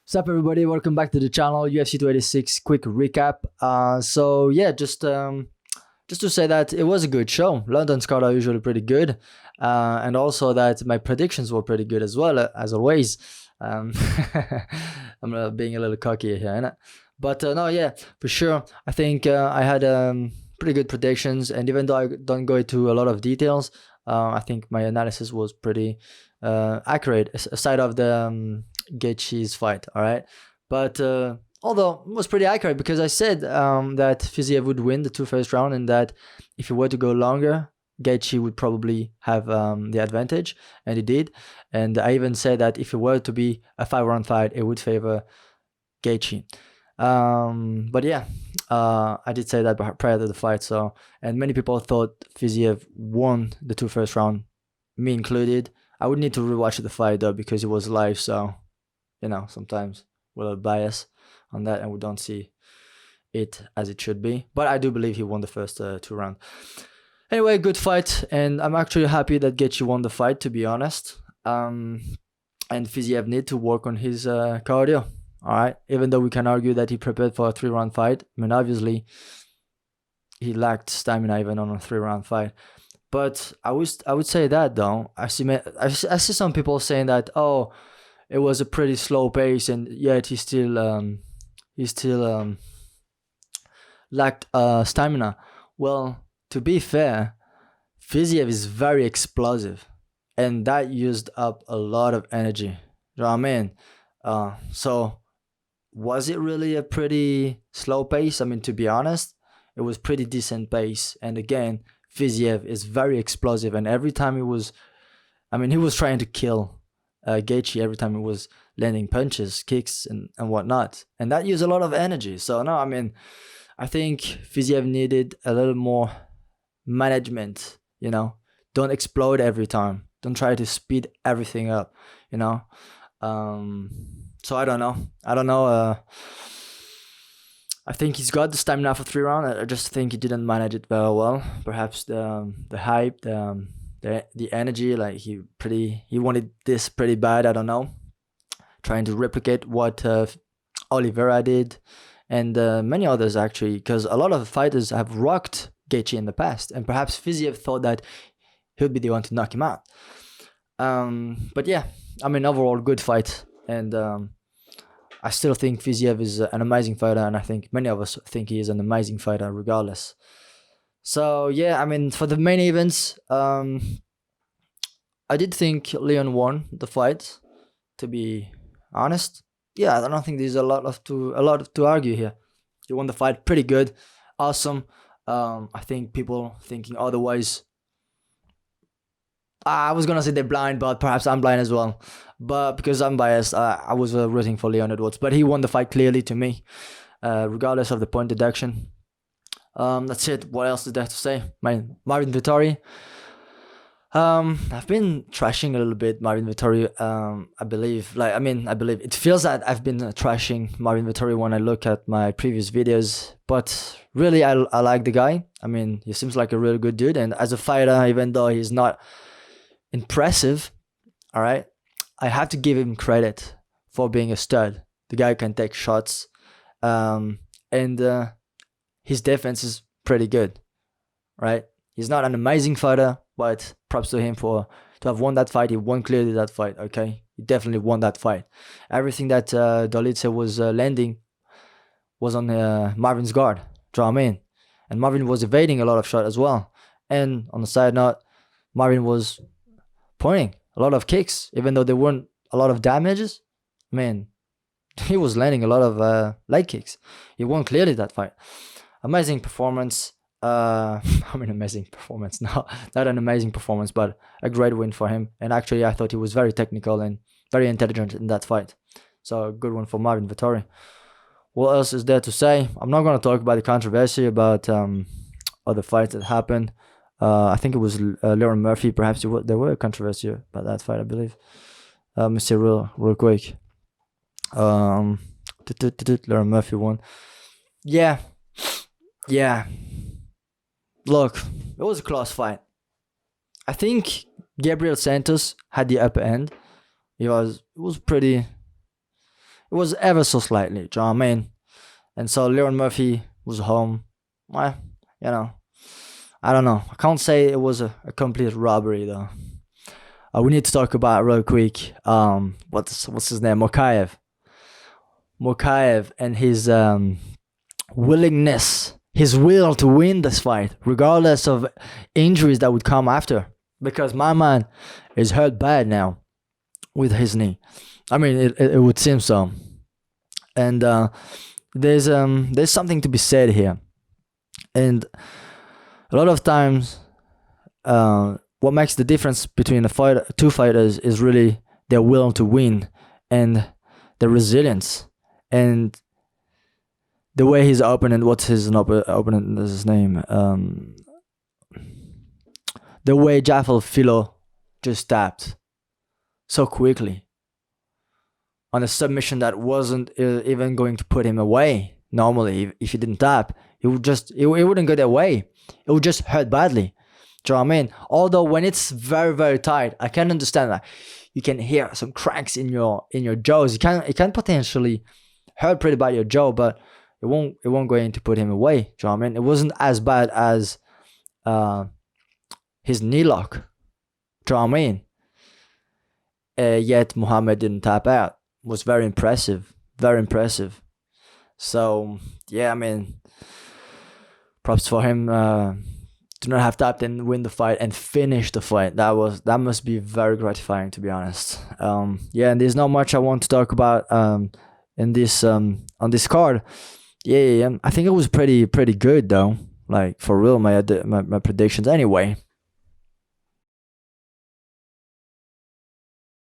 What's up, everybody? Welcome back to the channel. UFC 286 quick recap. So yeah, just to say that it was a good show. London's card are usually pretty good, and also that my predictions were pretty good as well, as always. I'm being a little cocky here, innit? But no, yeah, for sure. I think I had pretty good predictions, and even though I don't go into a lot of details, I think my analysis was pretty accurate, aside of the Gaethje's fight. All right, but although it was pretty accurate because I said that Fiziev would win the two first round, and that if it were to go longer, Gaethje would probably have the advantage, and he did. And I even said that if it were to be a 5-round fight, it would favor Gaethje. But yeah, I did say that prior to the fight. So, and many people thought Fiziev won the two first round, me included. I would need to rewatch the fight though because it was live. So, you know, sometimes we're a bias on that and we don't see it as it should be. But I do believe he won the first two rounds. Anyway, good fight, and I'm actually happy that Gaethje won the fight, to be honest. And Fiziev need to work on his cardio. All right, even though we can argue that he prepared for a 3-round fight. I mean, obviously, he lacked stamina even on a 3-round fight. But I would say that though. I see some people saying that, oh, it was a pretty slow pace, and yet he still lacked stamina. Well, to be fair, Fiziev is very explosive, and that used up a lot of energy. You know what I mean? So was it really a pretty slow pace? I mean, to be honest, it was pretty decent pace. And again, Fiziev is very explosive, and every time he was trying to kill Gaethje every time he was landing punches, kicks, and whatnot, and that used a lot of energy. So no, I mean, I think Fiziev needed a little more management. You know, don't explode every time. Don't try to speed everything up. You know. So I don't know. I think he's got the stamina for 3 rounds. I just think he didn't manage it very well. Perhaps the hype, the energy, like he wanted this pretty bad. I don't know. Trying to replicate what Oliveira did, and many others actually, because a lot of fighters have rocked Gaethje in the past, and perhaps Fiziev thought that he would be the one to knock him out. But yeah, I mean, overall good fight, and I still think Fiziev is an amazing fighter, and I think many of us think he is an amazing fighter regardless. So yeah, I mean, for the main events, I did think Leon won the fight, to be honest. Yeah, I don't think there's a lot to argue here. He won the fight pretty good, awesome. I think people thinking otherwise, I was gonna say they're blind, but perhaps I'm blind as well. But because I'm biased, I was rooting for Leon Edwards. But he won the fight clearly to me, regardless of the point deduction. That's it. What else is there to say? Marvin Vettori. I've been trashing a little bit Marvin Vettori. I believe it feels that I've been trashing Marvin Vettori when I look at my previous videos. But really, I like the guy. I mean, he seems like a really good dude. And as a fighter, even though he's not impressive, all right, I have to give him credit for being a stud. The guy can take shots, and his defense is pretty good, right? He's not an amazing fighter, but props to him to have won that fight. He won clearly that fight, okay? He definitely won that fight. Everything that Dolidze was landing was on Marvin's guard. Do you know what I mean? And Marvin was evading a lot of shots as well. And on the side note, Marvin was pointing a lot of kicks, even though there weren't a lot of damages. Man, he was landing a lot of leg kicks. He won clearly that fight. Amazing performance. Amazing performance. No, not an amazing performance, but a great win for him. And actually, I thought he was very technical and very intelligent in that fight. So a good one for Marvin Vettori. What else is there to say? I'm not going to talk about the controversy about other fights that happened. I think it was Lauren Murphy. Perhaps there were a controversy about that fight, I believe. Let me see real quick. Lauren Murphy won. Yeah. Look, it was a close fight. I think Gabriel Santos had the upper end. It was pretty It was ever so slightly. Do you know what I mean? And so Leon Murphy was home. Well, you know, I don't know. I can't say it was a complete robbery though. We need to talk about real quick. What's his name? Mokaev and his willingness, his will to win this fight, regardless of injuries that would come after. Because my man is hurt bad now with his knee. I mean, it would seem so. And there's something to be said here. And a lot of times, what makes the difference between two fighters is really their will to win and their resilience and the way his opponent. What's his opponent? Is his name? The way Jafel Filo just tapped so quickly on a submission that wasn't even going to put him away. Normally, if he didn't tap, it wouldn't go that way. It would just hurt badly. Do you know what I mean? Although when it's very, very tight, I can understand that you can hear some cracks in your jaws. It can potentially hurt pretty bad your jaw, but it won't going to put him away. Do you know what I mean? It wasn't as bad as his knee lock. Do you know what I mean? Yet Muhammad didn't tap out. It was very impressive. Very impressive. So yeah, I mean, props for him. To not have tapped and win the fight and finish the fight. That must be very gratifying, to be honest. Yeah, and there's not much I want to talk about in this on this card. Yeah. I think it was pretty good though. Like for real, my predictions anyway.